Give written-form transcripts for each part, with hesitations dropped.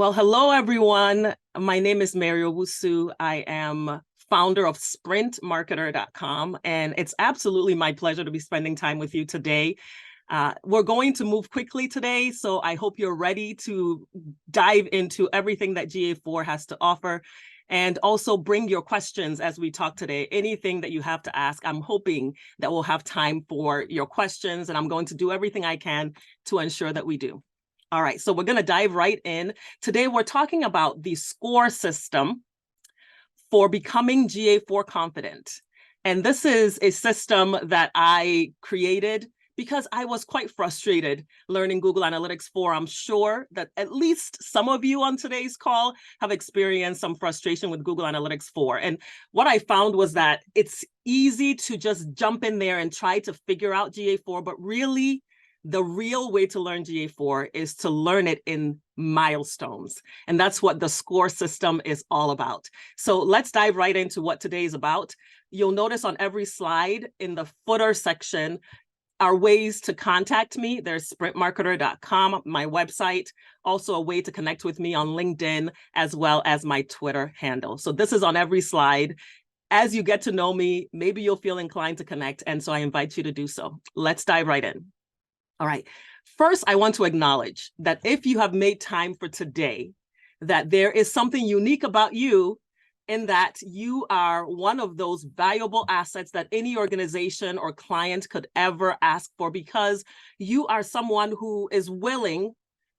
Well, hello, everyone. My name is Mary Owusu. I am founder of sprintmarketer.com, and it's absolutely my pleasure to be spending time with you today. We're going to move quickly today, so I hope you're ready to dive into everything that GA4 has to offer. And also bring your questions as we talk today. Anything that you have to ask, I'm hoping that we'll have time for your questions, and I'm going to do everything I can to ensure that we do. All right, so we're going to dive right in. Today, we're talking about the SCORE system for becoming GA4 confident. And this is a system that I created because I was quite frustrated learning Google Analytics 4. I'm sure that at least some of you on today's call have experienced some frustration with Google Analytics 4. And what I found was that it's easy to just jump in there and try to figure out GA4, but really, the real way to learn GA4 is to learn it in milestones. And that's what the SCORE system is all about. So let's dive right into what today is about. You'll notice on every slide in the footer section are ways to contact me. There's sprintmarketer.com, my website, also a way to connect with me on LinkedIn, as well as my Twitter handle. So this is on every slide. As you get to know me, maybe you'll feel inclined to connect. And so I invite you to do so. Let's dive right in. All right. First, I want to acknowledge that if you have made time for today, that there is something unique about you in that you are one of those valuable assets that any organization or client could ever ask for, because you are someone who is willing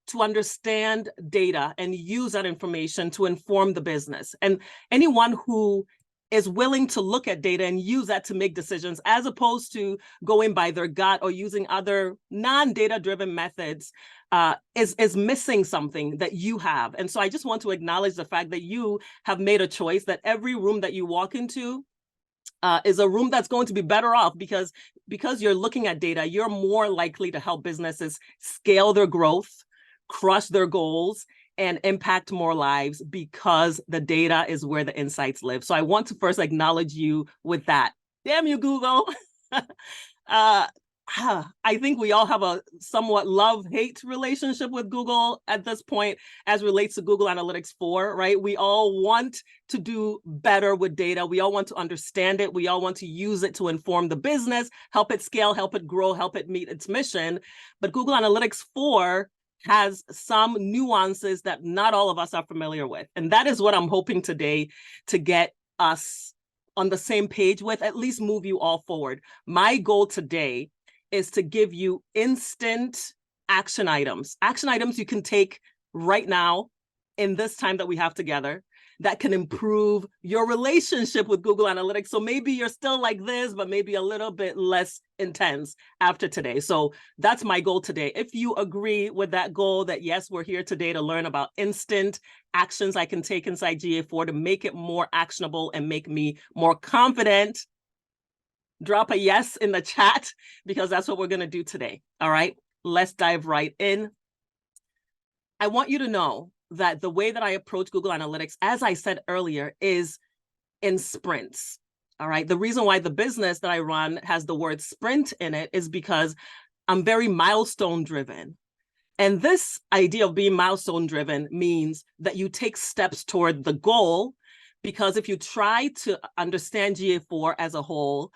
to understand data and use that information to inform the business. And anyone who is willing to look at data and use that to make decisions, as opposed to going by their gut or using other non-data driven methods, is missing something that you have. And so I just want to acknowledge the fact that you have made a choice, that every room that you walk into is a room that's going to be better off, because you're looking at data, you're more likely to help businesses scale their growth, crush their goals, and impact more lives, because the data is where the insights live. So I want to first acknowledge you with that. Damn you, Google. I think we all have a somewhat love-hate relationship with Google at this point as relates to Google Analytics 4, right? We all want to do better with data. We all want to understand it. We all want to use it to inform the business, help it scale, help it grow, help it meet its mission. But Google Analytics 4 has some nuances that not all of us are familiar with. And that is what I'm hoping today to get us on the same page with, at least move you all forward. My goal today is to give you instant action items you can take right now in this time that we have together, that can improve your relationship with Google Analytics. So maybe you're still like this, but maybe a little bit less intense after today. So that's my goal today. If you agree with that goal, that yes, we're here today to learn about instant actions I can take inside GA4 to make it more actionable and make me more confident, drop a yes in the chat, because that's what we're going to do today. All right, let's dive right in. I want you to know that the way that I approach Google Analytics, as I said earlier, is in sprints. All right. The reason why the business that I run has the word sprint in it is because I'm very milestone driven. And this idea of being milestone driven means that you take steps toward the goal, because if you try to understand GA4 as a whole,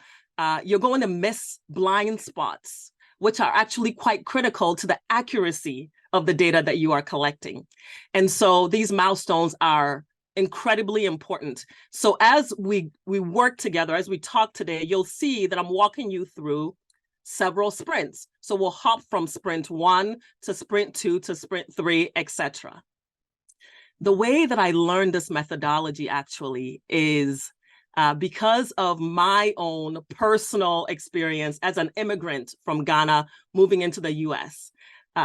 you're going to miss blind spots, which are actually quite critical to the accuracy of the data that you are collecting. And so these milestones are incredibly important. So as we work together, as we talk today, you'll see that I'm walking you through several sprints. So we'll hop from sprint 1 to sprint 2 to sprint 3, etc. The way that I learned this methodology actually is because of my own personal experience as an immigrant from Ghana moving into the US.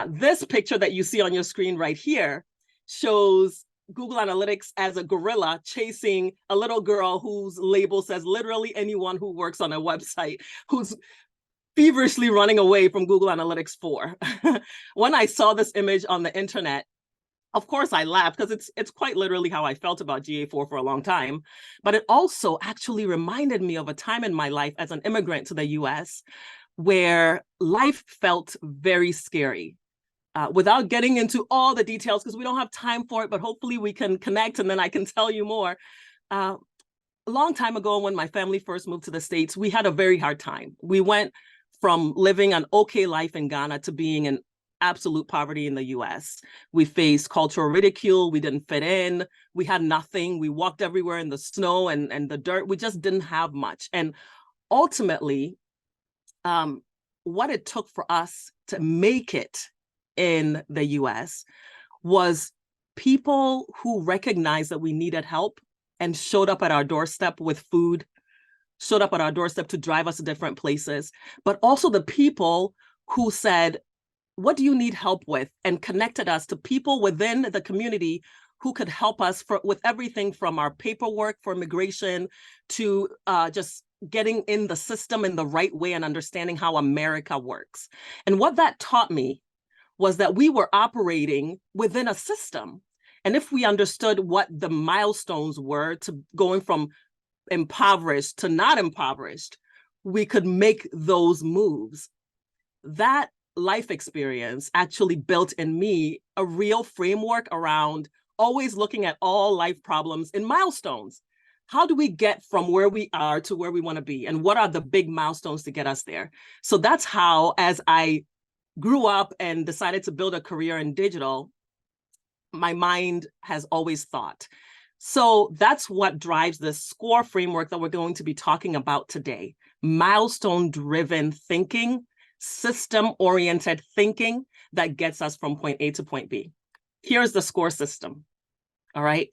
This picture that you see on your screen right here shows Google Analytics as a gorilla chasing a little girl whose label says literally anyone who works on a website, who's feverishly running away from Google Analytics 4. When I saw this image on the internet, of course, I laughed, because it's quite literally how I felt about GA4 for a long time. But it also actually reminded me of a time in my life as an immigrant to the US where life felt very scary. without getting into all the details, because we don't have time for it, but hopefully we can connect and then I can tell you more. A long time ago, when my family first moved to the States, we had a very hard time. We went from living an okay life in Ghana to being in absolute poverty in the US. We faced cultural ridicule. We didn't fit in. We had nothing. We walked everywhere in the snow and the dirt. We just didn't have much. And ultimately, what it took for us to make it in the US was people who recognized that we needed help and showed up at our doorstep with food, showed up at our doorstep to drive us to different places, but also the people who said, what do you need help with? And connected us to people within the community who could help us with everything from our paperwork for immigration to just getting in the system in the right way and understanding how America works. And what that taught me was that we were operating within a system. And if we understood what the milestones were to going from impoverished to not impoverished, we could make those moves. That life experience actually built in me a real framework around always looking at all life problems in milestones. How do we get from where we are to where we want to be? And what are the big milestones to get us there? So that's how, as I grew up and decided to build a career in digital, my mind has always thought. So that's what drives the SCORE framework that we're going to be talking about today. Milestone-driven thinking, system-oriented thinking that gets us from point A to point B. Here's the SCORE system, all right?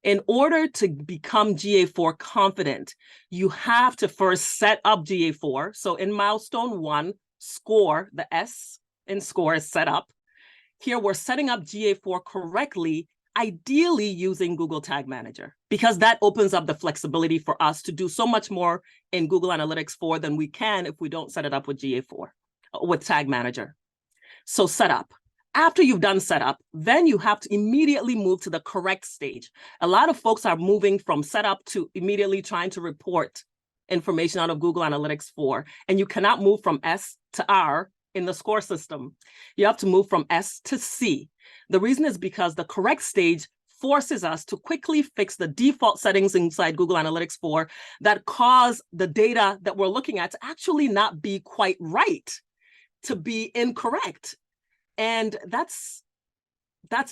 In order to become GA4 confident, you have to first set up GA4. So in milestone 1, SCORE, the S in SCORE is set up. Here we're setting up GA4 correctly, ideally using Google Tag Manager, because that opens up the flexibility for us to do so much more in Google Analytics 4 than we can if we don't set it up with GA4, with Tag Manager. So setup. After you've done setup, then you have to immediately move to the correct stage. A lot of folks are moving from setup to immediately trying to report information out of Google Analytics 4, and you cannot move from S to R in the SCORE system. You have to move from S to C. The reason is because the correct stage forces us to quickly fix the default settings inside Google Analytics 4 that cause the data that we're looking at to actually not be quite right, to be incorrect. And that's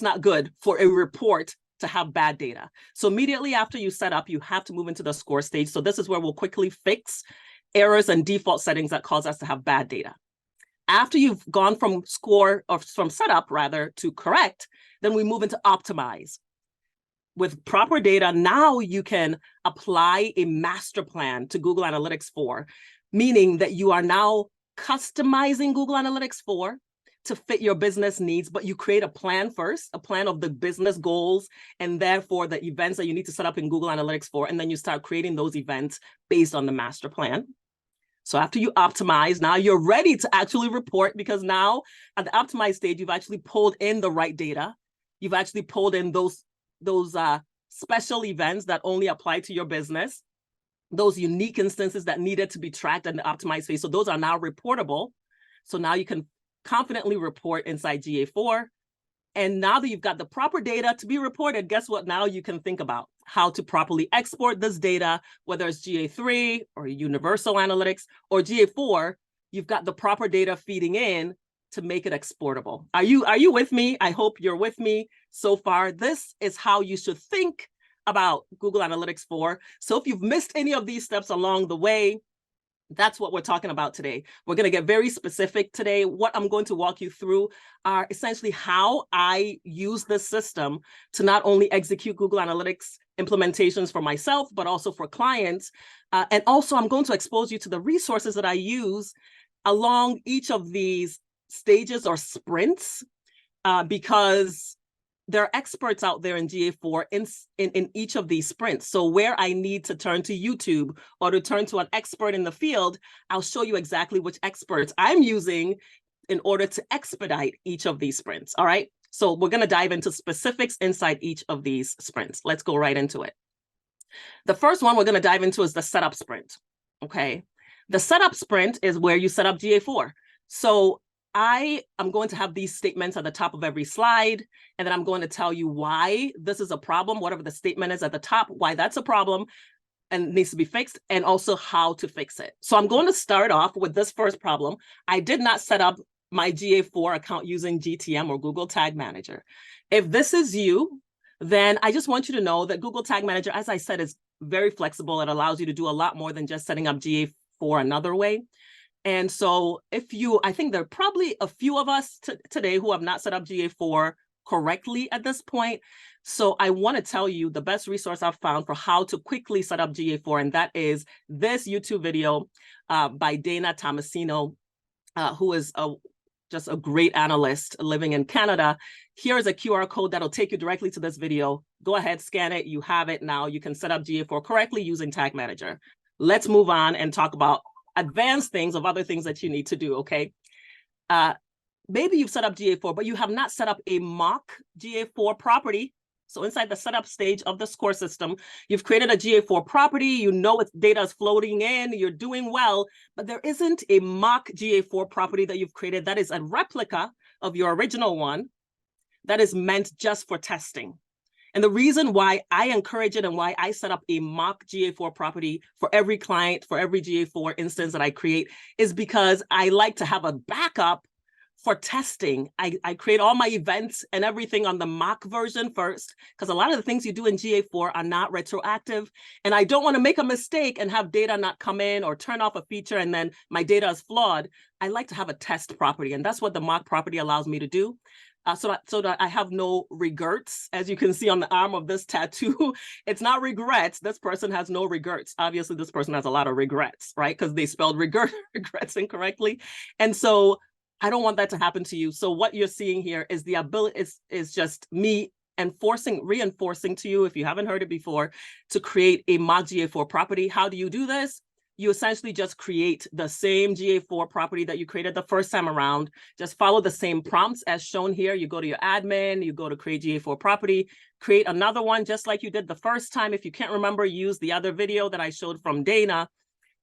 not good for a report to have bad data. So immediately after you set up, you have to move into the SCORE stage. So this is where we'll quickly fix errors and default settings that cause us to have bad data. After you've gone from SCORE, or from setup rather, to correct, then we move into optimize. With proper data, now you can apply a master plan to Google Analytics 4, meaning that you are now customizing Google Analytics 4 to fit your business needs, but you create a plan first, a plan of the business goals, and therefore the events that you need to set up in Google Analytics 4, and then you start creating those events based on the master plan. So after you optimize, now you're ready to actually report, because now at the optimized stage, you've actually pulled in the right data. You've actually pulled in those special events that only apply to your business, those unique instances that needed to be tracked in the optimized phase. So those are now reportable. So now you can confidently report inside GA4. And now that you've got the proper data to be reported, guess what? Now you can think about how to properly export this data, whether it's GA3 or Universal Analytics or GA4, you've got the proper data feeding in to make it exportable. Are you with me? I hope you're with me so far. This is how you should think about Google Analytics 4. So if you've missed any of these steps along the way, that's what we're talking about today. We're going to get very specific today. What I'm going to walk you through are essentially how I use this system to not only execute Google Analytics implementations for myself, but also for clients. And also I'm going to expose you to the resources that I use along each of these stages or sprints, because there are experts out there in GA4 in each of these sprints. So where I need to turn to YouTube or to turn to an expert in the field, I'll show you exactly which experts I'm using in order to expedite each of these sprints, all right? So we're gonna dive into specifics inside each of these sprints. Let's go right into it. The first one we're gonna dive into is the setup sprint, okay? The setup sprint is where you set up GA4. So I am going to have these statements at the top of every slide, and then I'm going to tell you why this is a problem, whatever the statement is at the top, why that's a problem and needs to be fixed, and also how to fix it. So I'm going to start off with this first problem. I did not set up my GA4 account using GTM or Google Tag Manager. If this is you, then I just want you to know that Google Tag Manager, as I said, is very flexible. It allows you to do a lot more than just setting up GA4 another way. And so I think there are probably a few of us today who have not set up GA4 correctly at this point. So I want to tell you the best resource I've found for how to quickly set up GA4, and that is this YouTube video by Dana Tomasino, who is just a great analyst living in Canada. Here's a QR code that'll take you directly to this video. Go ahead, scan it. You have it now. You can set up GA4 correctly using Tag Manager. Let's move on and talk about advanced things of other things that you need to do, okay? Maybe you've set up GA4, but you have not set up a mock GA4 property. So inside the setup stage of the score system, you've created a GA4 property, you know its data is floating in, you're doing well, but there isn't a mock GA4 property that you've created that is a replica of your original one that is meant just for testing. And the reason why I encourage it and why I set up a mock GA4 property for every client, for every GA4 instance that I create, is because I like to have a backup for testing. I create all my events and everything on the mock version first, because a lot of the things you do in GA4 are not retroactive. And I don't want to make a mistake and have data not come in or turn off a feature and then my data is flawed. I like to have a test property. And that's what the mock property allows me to do. So that I have no regrets. As you can see on the arm of this tattoo, it's not regrets. This person has no regrets. Obviously, this person has a lot of regrets, right? Because they spelled regrets incorrectly. And so I don't want that to happen to you. So what you're seeing here is the ability is just me reinforcing to you, if you haven't heard it before, to create a mock GA4 property. How do you do this? You essentially just create the same GA4 property that you created the first time around. Just follow the same prompts as shown here. You go to your admin, you go to create GA4 property, create another one just like you did the first time. If you can't remember, use the other video that I showed from Dana,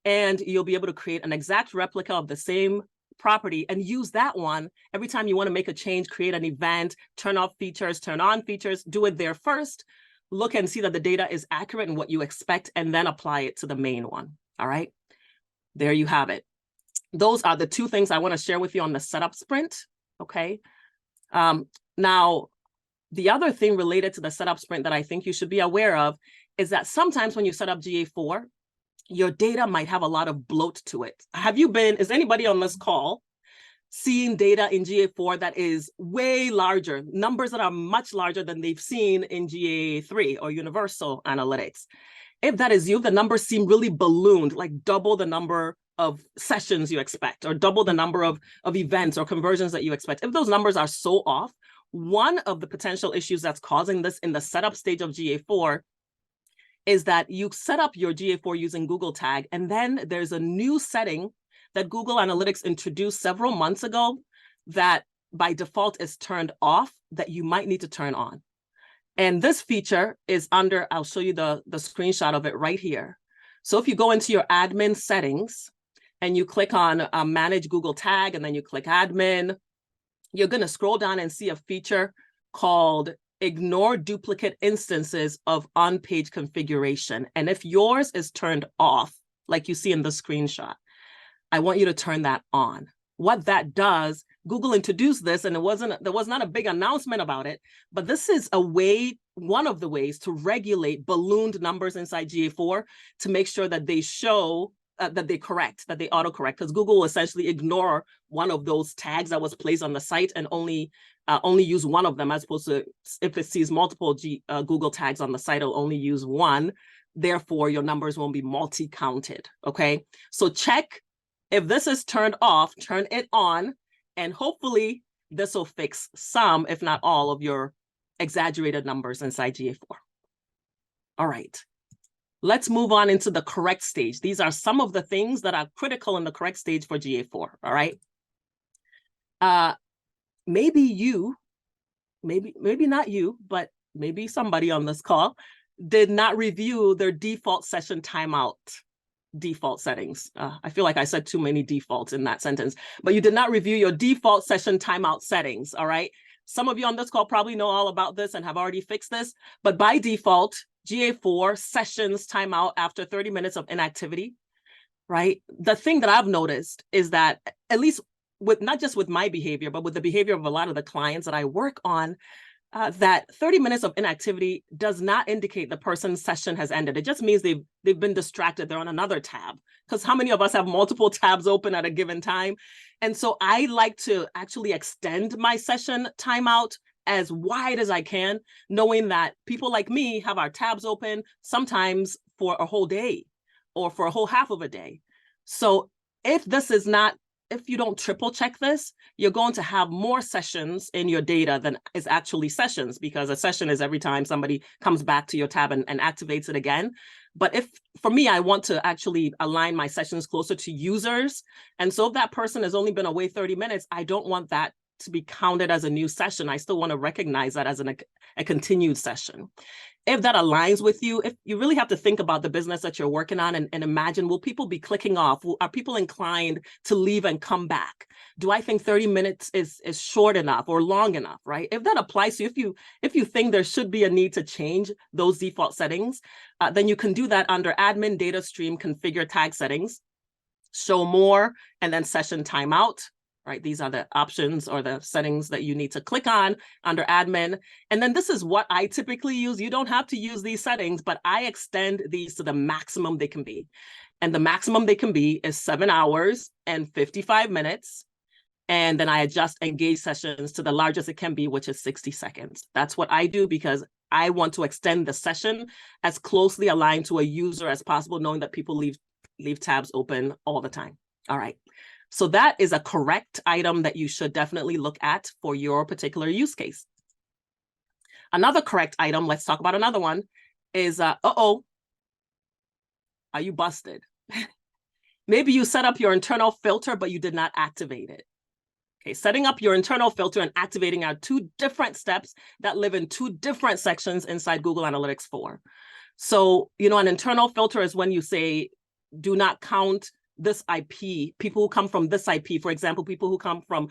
and you'll be able to create an exact replica of the same property and use that one every time you want to make a change, create an event, turn off features, turn on features, do it there first, look and see that the data is accurate and what you expect, and then apply it to the main one. All right, there you have it. Those are the two things I want to share with you on the setup sprint. Okay. Now, the other thing related to the setup sprint that I think you should be aware of is that sometimes when you set up GA4, your data might have a lot of bloat to it. Is anybody on this call seeing data in GA4 that is way larger, numbers that are much larger than they've seen in GA3 or Universal Analytics? If that is you, the numbers seem really ballooned, like double the number of sessions you expect, or double the number of events or conversions that you expect. If those numbers are so off, one of the potential issues that's causing this in the setup stage of GA4 is that you set up your GA4 using Google Tag, and then there's a new setting that Google Analytics introduced several months ago that by default is turned off that you might need to turn on. And this feature is under, I'll show you the screenshot of it right here. So if you go into your admin settings and you click on Manage Google Tag, and then you click Admin, you're going to scroll down and see a feature called Ignore Duplicate Instances of On-Page Configuration. And if yours is turned off, like you see in the screenshot, I want you to turn that on. What that does, Google introduced this, and there was not a big announcement about it, but this is one of the ways to regulate ballooned numbers inside GA4 to make sure that they show that they autocorrect, because Google will essentially ignore one of those tags that was placed on the site and only use one of them, as opposed to if it sees multiple Google tags on the site, it'll only use one. Therefore, your numbers won't be multi-counted. Okay, so check if this is turned off, turn it on, and hopefully this will fix some, if not all, of your exaggerated numbers inside GA4. All right, let's move on into the correct stage. These are some of the things that are critical in the correct stage for GA4, all right? Maybe not you, but maybe somebody on this call did not review their default session timeout. default settings. I feel like I said too many defaults in that sentence, but you did not review your default session timeout settings, all right? Some of you on this call probably know all about this and have already fixed this, but by default, GA4 sessions timeout after 30 minutes of inactivity, right? The thing that I've noticed is that, at least with not just with my behavior, but with the behavior of a lot of the clients that I work on, that 30 minutes of inactivity does not indicate the person's session has ended. It just means they've been distracted. They're on another tab. Because how many of us have multiple tabs open at a given time? And so I like to actually extend my session timeout as wide as I can, knowing that people like me have our tabs open sometimes for a whole day or for a whole half of a day. So if you don't triple check this, you're going to have more sessions in your data than is actually sessions, because a session is every time somebody comes back to your tab and activates it again. But for me, I want to actually align my sessions closer to users. And so if that person has only been away 30 minutes, I don't want that to be counted as a new session. I still want to recognize that as a continued session. If that aligns with you, if you really have to think about the business that you're working on and imagine, will people be clicking off? Are people inclined to leave and come back? Do I think 30 minutes is short enough or long enough, right? If that applies to you, if you think there should be a need to change those default settings, then you can do that under admin data stream configure tag settings, show more, and then session timeout. Right, these are the options or the settings that you need to click on under admin. And then this is what I typically use. You don't have to use these settings, but I extend these to the maximum they can be. And the maximum they can be is 7 hours and 55 minutes. And then I adjust engage sessions to the largest it can be, which is 60 seconds. That's what I do because I want to extend the session as closely aligned to a user as possible, knowing that people leave tabs open all the time. All right. So that is a correct item that you should definitely look at for your particular use case. Another correct item, let's talk about another one, is, are you busted? Maybe you set up your internal filter, but you did not activate it. Okay, setting up your internal filter and activating are two different steps that live in two different sections inside Google Analytics 4. So, an internal filter is when you say, do not count this IP, people who come from this IP, for example, people who come from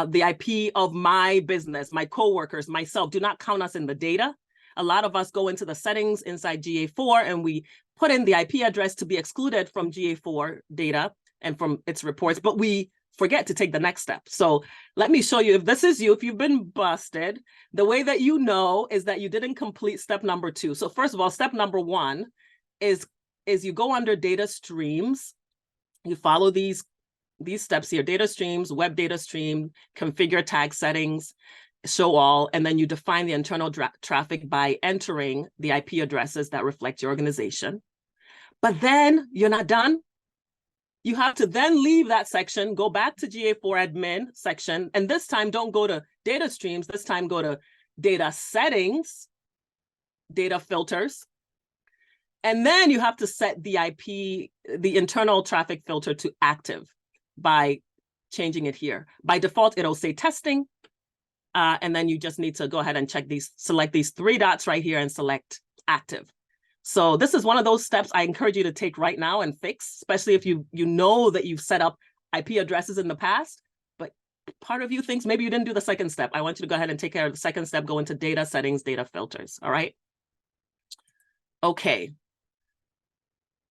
the IP of my business, my coworkers, myself, do not count us in the data. A lot of us go into the settings inside GA4 and we put in the IP address to be excluded from GA4 data and from its reports, but we forget to take the next step. So let me show you, if this is you, if you've been busted, the way that you know is that you didn't complete step number 2. So first of all, step number 1 is you go under data streams. You follow these steps here: data streams, web data stream, configure tag settings, show all, and then you define the internal traffic by entering the IP addresses that reflect your organization. But then you're not done. You have to then leave that section, go back to GA4 admin section, and this time don't go to data streams, this time go to data settings, data filters. And then you have to set the IP, the internal traffic filter, to active by changing it here. By default, it'll say testing. And then you just need to go ahead and select these 3 dots right here and select active. So this is one of those steps I encourage you to take right now and fix, especially if you know that you've set up IP addresses in the past, but part of you thinks maybe you didn't do the second step. I want you to go ahead and take care of the second step, go into data settings, data filters, all right? Okay.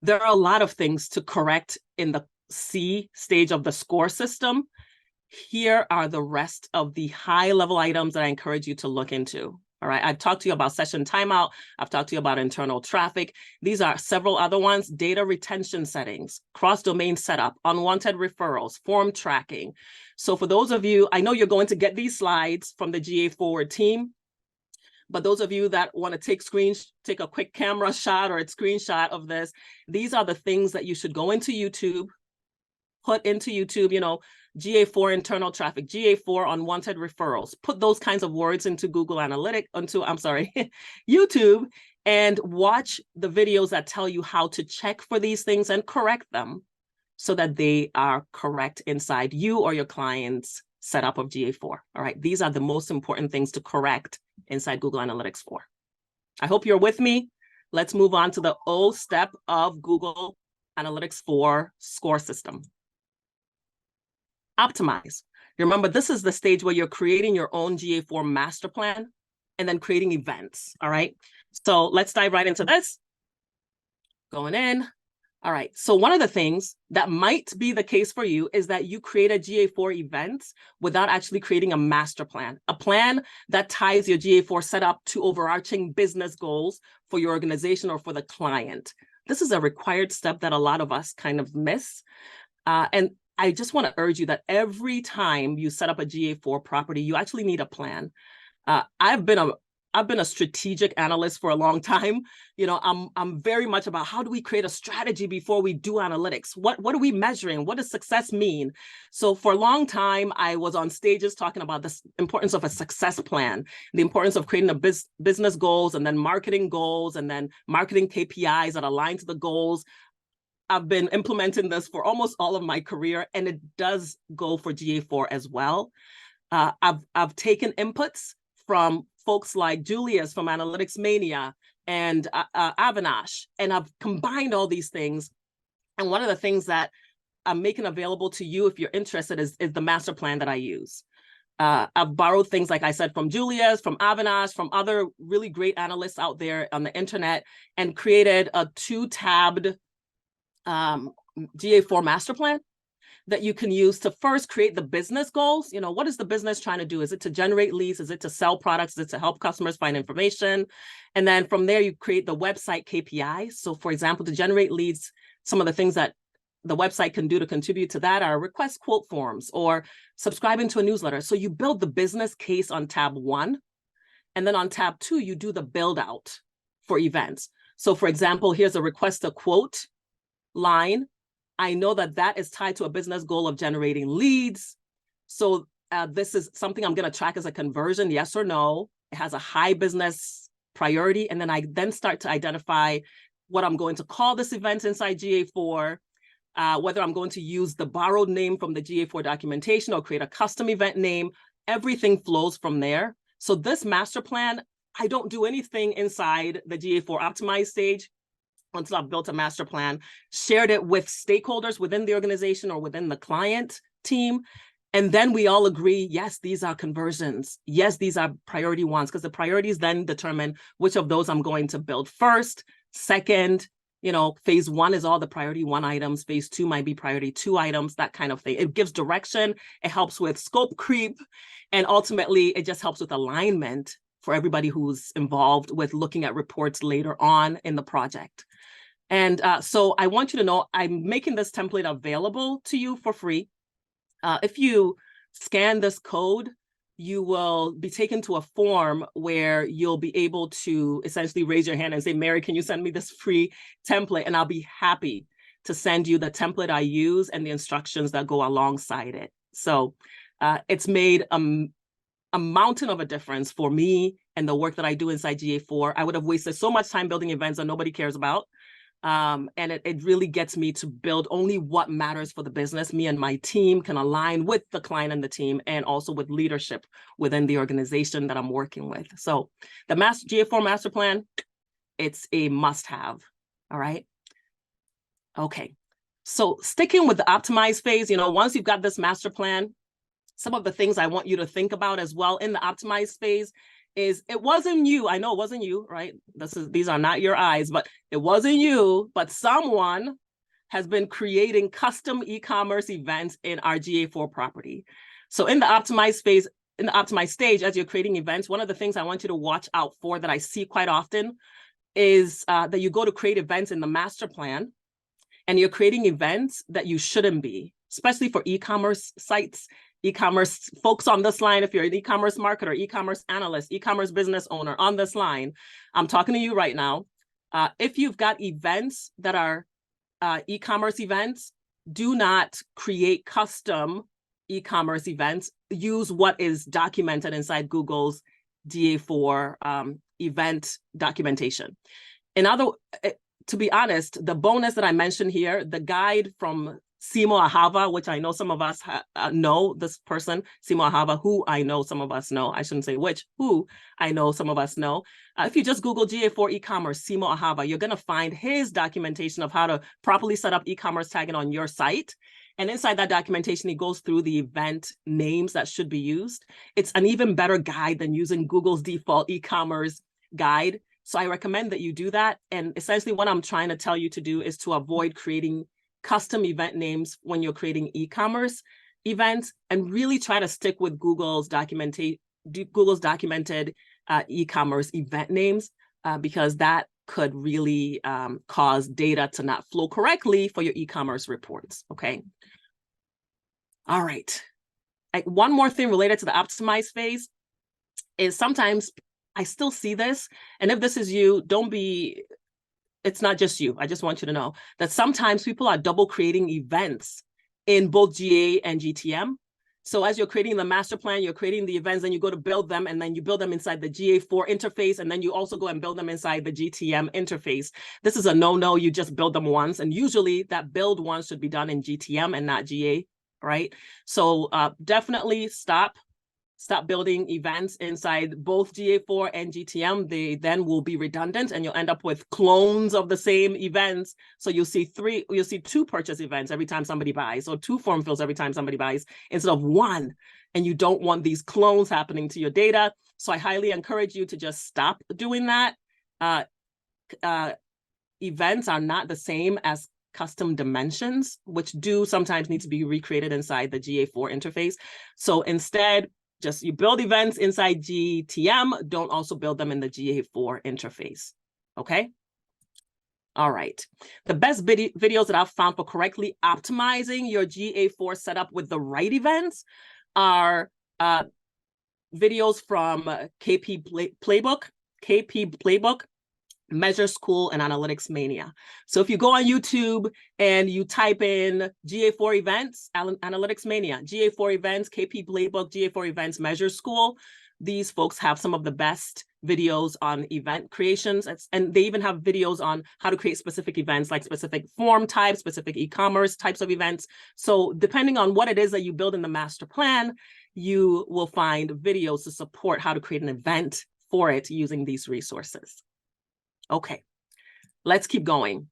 There are a lot of things to correct in the C stage of the score system. Here are the rest of the high-level items that I encourage you to look into. All right, I've talked to you about session timeout. I've talked to you about internal traffic. These are several other ones: data retention settings, cross-domain setup, unwanted referrals, form tracking. So for those of you, I know you're going to get these slides from the GA Forward team. But those of you that want to take a quick camera shot or a screenshot of this, these are the things that you should go into YouTube, put into YouTube, GA4 internal traffic, GA4 unwanted referrals, put those kinds of words into YouTube, and watch the videos that tell you how to check for these things and correct them so that they are correct inside you or your client's setup of GA4. All right, these are the most important things to correct inside Google Analytics 4. I hope you're with me. Let's move on to the O step of Google Analytics 4 score system. Optimize. Remember, this is the stage where you're creating your own GA4 master plan and then creating events, all right? So let's dive right into this. Going in. All right, so one of the things that might be the case for you is that you create a GA4 event without actually creating a master plan, a plan that ties your GA4 setup to overarching business goals for your organization or for the client. This is a required step that a lot of us kind of miss. And I just want to urge you that every time you set up a GA4 property, you actually need a plan. I've been a strategic analyst for a long time. You know, I'm very much about how do we create a strategy before we do analytics? What are we measuring? What does success mean? So for a long time, I was on stages talking about the importance of a success plan, the importance of creating a business goals and then marketing goals and then marketing KPIs that align to the goals. I've been implementing this for almost all of my career, and it does go for GA4 as well. I've taken inputs from folks like Julius from Analytics Mania and Avinash, and I've combined all these things. And one of the things that I'm making available to you, if you're interested, is the master plan that I use. I've borrowed things, like I said, from Julius, from Avinash, from other really great analysts out there on the internet, and created a 2-tabbed GA4 master plan that you can use to first create the business goals. You know, what is the business trying to do? Is it to generate leads? Is it to sell products? Is it to help customers find information? And then from there, you create the website KPIs. So for example, to generate leads, some of the things that the website can do to contribute to that are request quote forms or subscribing to a newsletter. So you build the business case on tab 1. And then on tab 2, you do the build out for events. So for example, here's a request a quote line. I know that that is tied to a business goal of generating leads. So this is something I'm going to track as a conversion, yes or no. It has a high business priority. And then I start to identify what I'm going to call this event inside GA4, whether I'm going to use the borrowed name from the GA4 documentation or create a custom event name. Everything flows from there. So this master plan, I don't do anything inside the GA4 optimized stage until I've built a master plan, shared it with stakeholders within the organization or within the client team. And then we all agree, yes, these are conversions. Yes, these are priority ones, because the priorities then determine which of those I'm going to build first, second. You know, phase 1 is all the priority 1 items. Phase 2 might be priority 2 items, that kind of thing. It gives direction. It helps with scope creep. And ultimately, it just helps with alignment for everybody who's involved with looking at reports later on in the project. And so I want you to know I'm making this template available to you for free. If you scan this code, you will be taken to a form where you'll be able to essentially raise your hand and say, Mary, can you send me this free template? And I'll be happy to send you the template I use and the instructions that go alongside it. So it's made a mountain of a difference for me and the work that I do inside GA4. I would have wasted so much time building events that nobody cares about. And it really gets me to build only what matters for the business. Me and my team can align with the client and the team, and also with leadership within the organization that I'm working with. So the GA4 master plan, it's a must-have. All right. Okay. So sticking with the optimized phase, you know, once you've got this master plan, some of the things I want you to think about as well in the optimized phase is it wasn't you. I know it wasn't you, right? These are not your eyes, but it wasn't you, but someone has been creating custom e-commerce events in our GA4 property. So in the optimized phase, in the optimized stage, as you're creating events, one of the things I want you to watch out for that I see quite often is that you go to create events in the master plan and you're creating events that you shouldn't be, especially for e-commerce sites. E-commerce folks on this line, if you're an e-commerce marketer, e-commerce analyst, e-commerce business owner on this line, I'm talking to you right now. If you've got events that are e-commerce events, do not create custom e-commerce events. Use what is documented inside Google's GA4 event documentation. To be honest, the bonus that I mentioned here, the guide from Simo Ahava, which I know some of us know this person, Simo Ahava, who I know some of us know. I shouldn't say which, who I know some of us know. If you just Google GA4 e-commerce, Simo Ahava, you're going to find his documentation of how to properly set up e-commerce tagging on your site. And inside that documentation, he goes through the event names that should be used. It's an even better guide than using Google's default e-commerce guide. So I recommend that you do that. And essentially what I'm trying to tell you to do is to avoid creating custom event names when you're creating e-commerce events, and really try to stick with Google's documented e-commerce event names, because that could really cause data to not flow correctly for your e-commerce reports, okay? All right. One more thing related to the optimize phase is sometimes I still see this, and if this is you, don't be, it's not just you. I just want you to know that sometimes people are double creating events in both GA and GTM. So as you're creating the master plan, you're creating the events, and you go to build them, and then you build them inside the GA4 interface, and then you also go and build them inside the GTM interface. This is a no-no. You just build them once, and usually that build once should be done in GTM and not GA, right? So definitely stop building events inside both GA4 and GTM. They then will be redundant, and you'll end up with clones of the same events. So you'll see two purchase events every time somebody buys, or two form fills every time somebody buys, instead of one. And you don't want these clones happening to your data. So I highly encourage you to just stop doing that. Events are not the same as custom dimensions, which do sometimes need to be recreated inside the GA4 interface. So instead, just you build events inside GTM, don't also build them in the GA4 interface, okay? All right. The best videos that I've found for correctly optimizing your GA4 setup with the right events are videos from KP Playbook, Measure School, and Analytics Mania. So if you go on YouTube and you type in GA4 events, Analytics Mania, GA4 events, KP Playbook, GA4 events, Measure School, these folks have some of the best videos on event creations. And they even have videos on how to create specific events, like specific form types, specific e-commerce types of events. So depending on what it is that you build in the master plan, you will find videos to support how to create an event for it using these resources. Okay, let's keep going.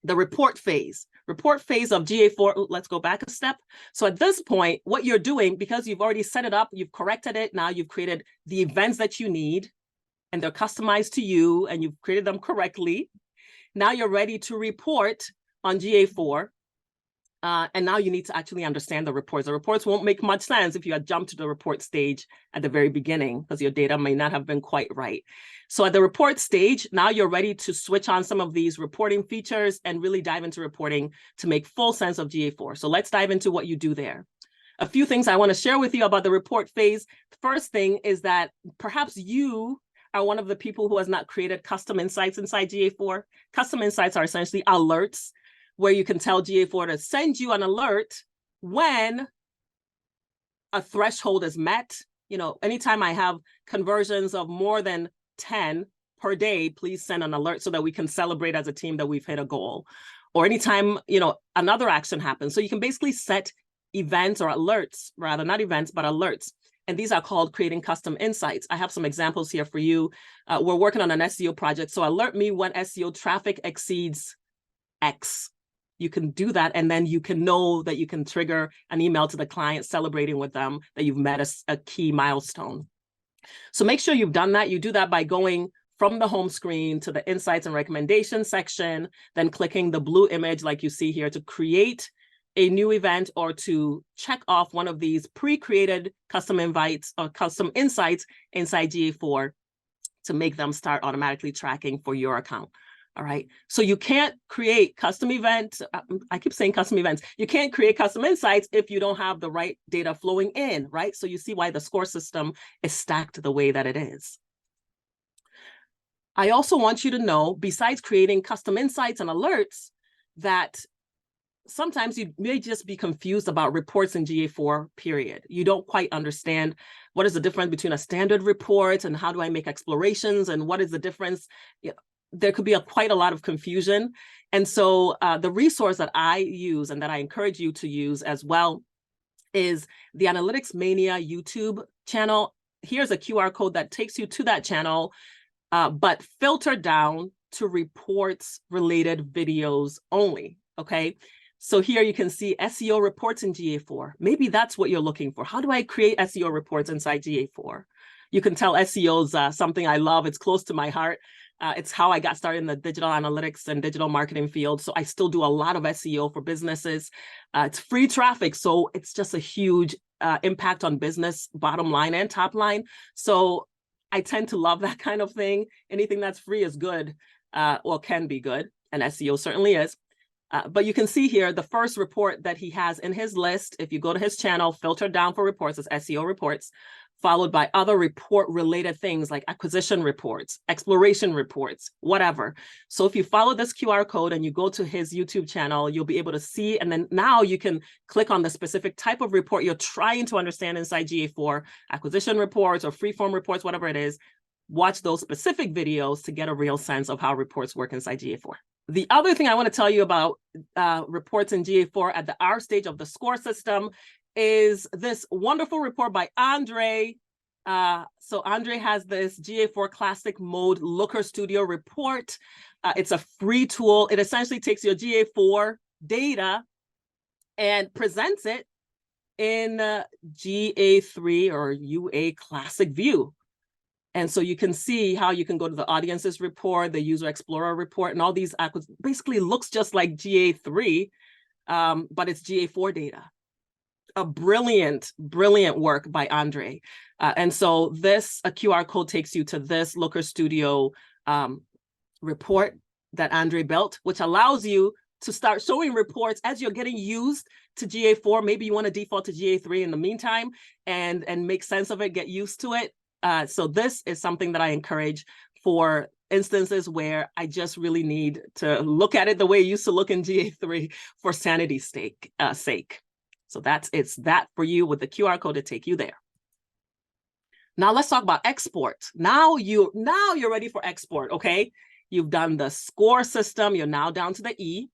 The report phase of GA4, let's go back a step. So at this point, what you're doing, because you've already set it up, you've corrected it, now you've created the events that you need, and they're customized to you, and you've created them correctly. Now you're ready to report on GA4. And now you need to actually understand the reports. The reports won't make much sense if you had jumped to the report stage at the very beginning, because your data may not have been quite right. So at the report stage, now you're ready to switch on some of these reporting features and really dive into reporting to make full sense of GA4. So let's dive into what you do there. A few things I want to share with you about the report phase. The first thing is that perhaps you are one of the people who has not created custom insights inside GA4. Custom insights are essentially alerts, where you can tell GA4 to send you an alert when a threshold is met. You know, anytime I have conversions of more than 10 per day, please send an alert so that we can celebrate as a team that we've hit a goal. Or anytime, you know, another action happens. So you can basically set events or alerts, rather not events, but alerts. And these are called creating custom insights. I have some examples here for you. We're working on an SEO project. So alert me when SEO traffic exceeds X. You can do that, and then you can know that you can trigger an email to the client celebrating with them that you've met a key milestone. So make sure you've done that. You do that by going from the home screen to the insights and recommendations section, then clicking the blue image like you see here to create a new event or to check off one of these pre-created custom invites or custom insights inside GA4 to make them start automatically tracking for your account. All right, so you can't create custom events. I keep saying custom events. You can't create custom insights if you don't have the right data flowing in, right? So you see why the score system is stacked the way that it is. I also want you to know, besides creating custom insights and alerts, that sometimes you may just be confused about reports in GA4, period. You don't quite understand what is the difference between a standard report and how do I make explorations and what is the difference. there could be quite a lot of confusion. And so the resource that I use and that I encourage you to use as well is the Analytics Mania YouTube channel. Here's a QR code that takes you to that channel, but filtered down to reports related videos only, okay? So here you can see SEO reports in GA4. Maybe that's what you're looking for. How do I create SEO reports inside GA4? You can tell SEO is something I love. It's close to my heart. It's how I got started in the digital analytics and digital marketing field. So I still do a lot of SEO for businesses. It's free traffic, so it's just a huge impact on business bottom line and top line. So I tend to love that kind of thing. Anything that's free is good, or can be good, and SEO certainly is. But you can see here the first report that he has in his list. If you go to his channel, filtered down for reports, is SEO reports, followed by other report related things like acquisition reports, exploration reports, whatever. So if you follow this QR code and you go to his YouTube channel, you'll be able to see, and then now you can click on the specific type of report you're trying to understand inside GA4, acquisition reports or freeform reports, whatever it is. Watch those specific videos to get a real sense of how reports work inside GA4. The other thing I want to tell you about reports in GA4 at the R stage of the score system is this wonderful report by Andre. So Andre has this GA4 Classic Mode Looker Studio report. It's a free tool. It essentially takes your GA4 data and presents it in GA3 or UA Classic view. And so you can see how you can go to the audiences report, the user explorer report, and all these basically looks just like GA3, but it's GA4 data. A brilliant, brilliant work by Andre. And so this QR code takes you to this Looker Studio report that Andre built, which allows you to start showing reports as you're getting used to GA4. Maybe you want to default to GA3 in the meantime and make sense of it, get used to it. So this is something that I encourage for instances where I just really need to look at it the way it used to look in GA3 for sanity's sake. So it's that for you with the QR code to take you there. Now let's talk about export. Now you're ready for export, okay? You've done the score system. You're now down to the E.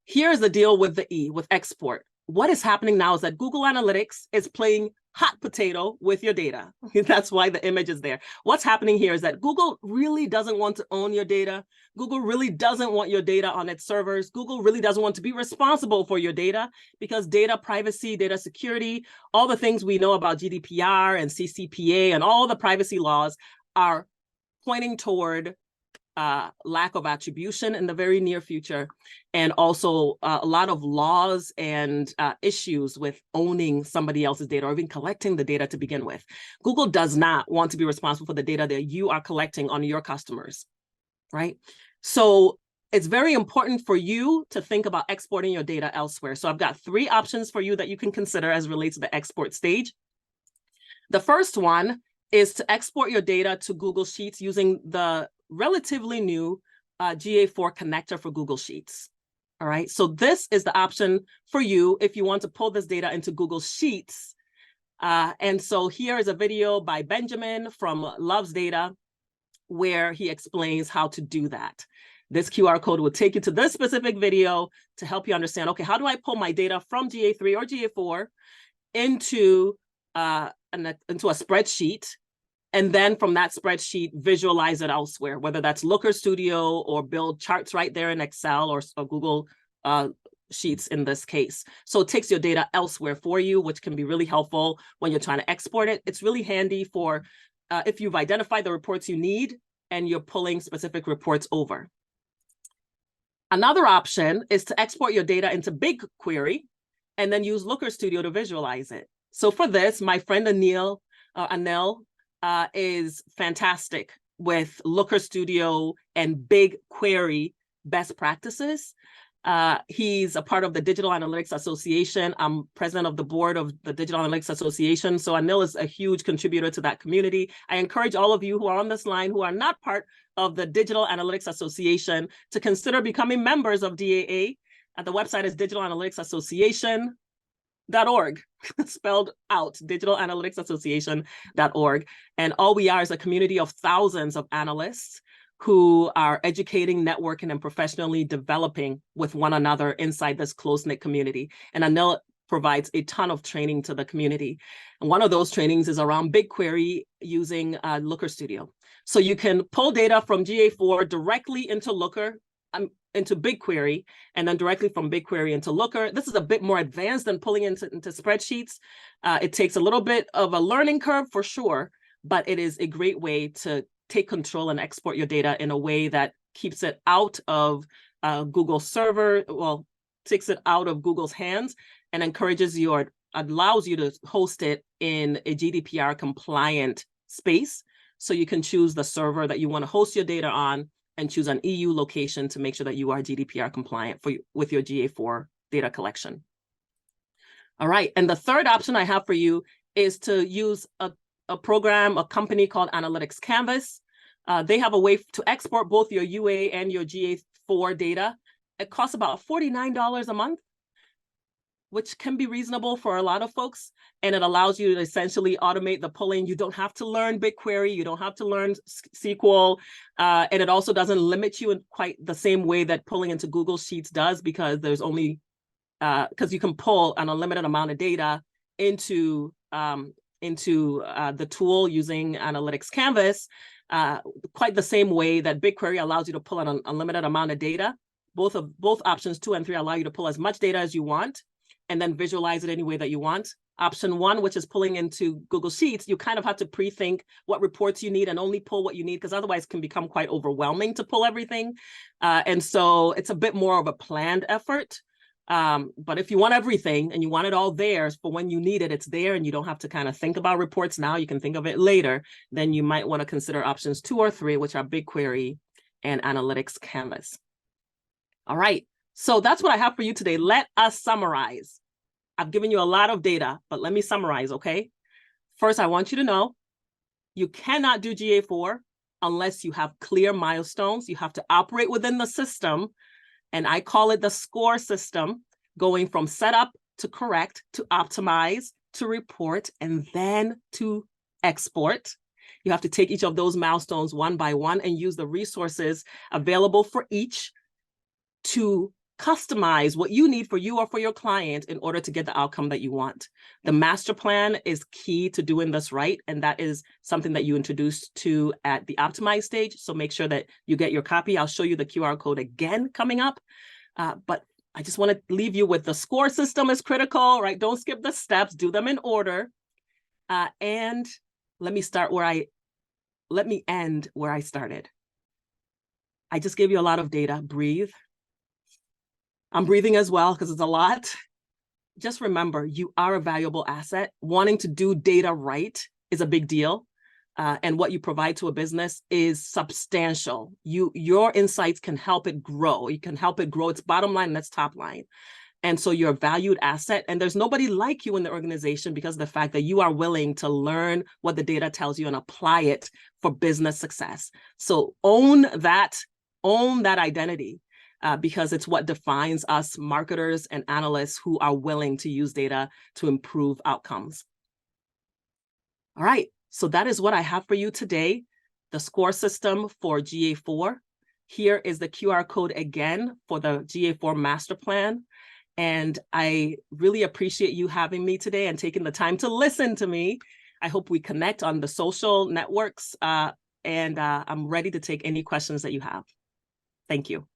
Here's the deal with the E, with export. What is happening now is that Google Analytics is playing hot potato with your data. That's why the image is there. What's happening here is that Google really doesn't want to own your data. Google really doesn't want your data on its servers. Google really doesn't want to be responsible for your data, because data privacy, data security, all the things we know about GDPR and CCPA and all the privacy laws are pointing toward lack of attribution in the very near future, and also a lot of laws and issues with owning somebody else's data or even collecting the data to begin with. Google does not want to be responsible for the data that you are collecting on your customers, right? So it's very important for you to think about exporting your data elsewhere. So I've got 3 options for you that you can consider as relates to the export stage. The first one is to export your data to Google Sheets using the relatively new GA4 connector for Google Sheets. All right, so this is the option for you if you want to pull this data into Google Sheets. And so here is a video by Benjamin from Loves Data, where he explains how to do that. This QR code will take you to this specific video to help you understand, okay, how do I pull my data from GA3 or GA4 into a spreadsheet, and then from that spreadsheet, visualize it elsewhere, whether that's Looker Studio or build charts right there in Excel or Google Sheets in this case. So it takes your data elsewhere for you, which can be really helpful when you're trying to export it. It's really handy for if you've identified the reports you need and you're pulling specific reports over. Another option is to export your data into BigQuery and then use Looker Studio to visualize it. So for this, my friend Anil is fantastic with Looker Studio and BigQuery best practices. He's a part of the Digital Analytics Association. I'm president of the board of the Digital Analytics Association. So Anil is a huge contributor to that community. I encourage all of you who are on this line who are not part of the Digital Analytics Association to consider becoming members of DAA. The website is digitalanalyticsassociation.org, spelled out, digitalanalyticsassociation.org. And all we are is a community of thousands of analysts who are educating, networking, and professionally developing with one another inside this close-knit community. And Anil provides a ton of training to the community. And one of those trainings is around BigQuery using Looker Studio. So you can pull data from GA4 directly into Looker, into BigQuery, and then directly from BigQuery into Looker. This is a bit more advanced than pulling into spreadsheets. It takes a little bit of a learning curve for sure, but it is a great way to take control and export your data in a way that keeps it out of Google's server, well, takes it out of Google's hands and encourages you or allows you to host it in a GDPR compliant space. So you can choose the server that you want to host your data on and choose an EU location to make sure that you are GDPR compliant with your GA4 data collection. All right, and the third option I have for you is to use a program, a company called Analytics Canvas. They have a way to export both your UA and your GA4 data. It costs about $49 a month, which can be reasonable for a lot of folks. And it allows you to essentially automate the pulling. You don't have to learn BigQuery. You don't have to learn SQL. And it also doesn't limit you in quite the same way that pulling into Google Sheets does, because there's only, because you can pull an unlimited amount of data into the tool using Analytics Canvas, quite the same way that BigQuery allows you to pull an unlimited amount of data. Both options 2 and 3 allow you to pull as much data as you want and then visualize it any way that you want. Option 1, which is pulling into Google Sheets, you kind of have to pre-think what reports you need and only pull what you need, because otherwise it can become quite overwhelming to pull everything. And so it's a bit more of a planned effort. But if you want everything and you want it all there for when you need it, it's there and you don't have to kind of think about reports now, you can think of it later, then you might want to consider options 2 or 3, which are BigQuery and Analytics Canvas. All right, so that's what I have for you today. Let us summarize. I've given you a lot of data, but let me summarize, okay? First, I want you to know you cannot do GA4 unless you have clear milestones. You have to operate within the system, and I call it the SCORE system, going from setup to correct, to optimize, to report, and then to export. You have to take each of those milestones one by one and use the resources available for each to customize what you need for you or for your client in order to get the outcome that you want. The master plan is key to doing this right, and that is something that you introduced to at the optimize stage. So make sure that you get your copy. I'll show you the QR code again coming up, but I just want to leave you with the SCORE system is critical, right? Don't skip the steps, do them in order. And let me end where I started. I just gave you a lot of data. Breathe. I'm breathing as well because it's a lot. Just remember, you are a valuable asset. Wanting to do data right is a big deal. And what you provide to a business is substantial. Your insights can help it grow. You can help it grow its bottom line and its top line. And so you're a valued asset. And there's nobody like you in the organization because of the fact that you are willing to learn what the data tells you and apply it for business success. So own that identity. Because it's what defines us marketers and analysts who are willing to use data to improve outcomes. All right, so that is what I have for you today, the SCORE system for GA4. Here is the QR code again for the GA4 master plan. And I really appreciate you having me today and taking the time to listen to me. I hope we connect on the social networks, and I'm ready to take any questions that you have. Thank you.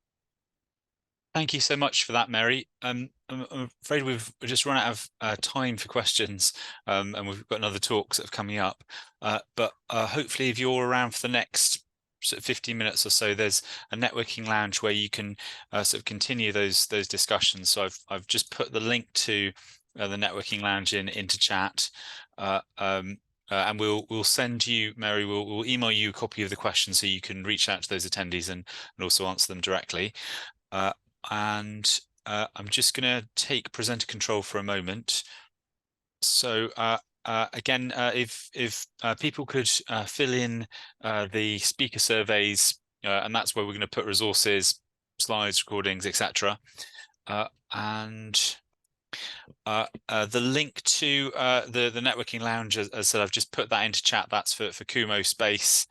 Thank you so much for that, Mary. I'm afraid we've just run out of time for questions, and we've got another talks that are coming up. But hopefully, if you're around for the next sort of 15 minutes or so, there's a networking lounge where you can sort of continue those discussions. So I've just put the link to the networking lounge into chat. And we'll send you, Mary, we'll email you a copy of the questions so you can reach out to those attendees and also answer them directly. And I'm just going to take presenter control for a moment. So again, if people could fill in the speaker surveys, and that's where we're going to put resources, slides, recordings, etc. And the link to the networking lounge, as I said, I've just put that into chat. That's for Kumo Space.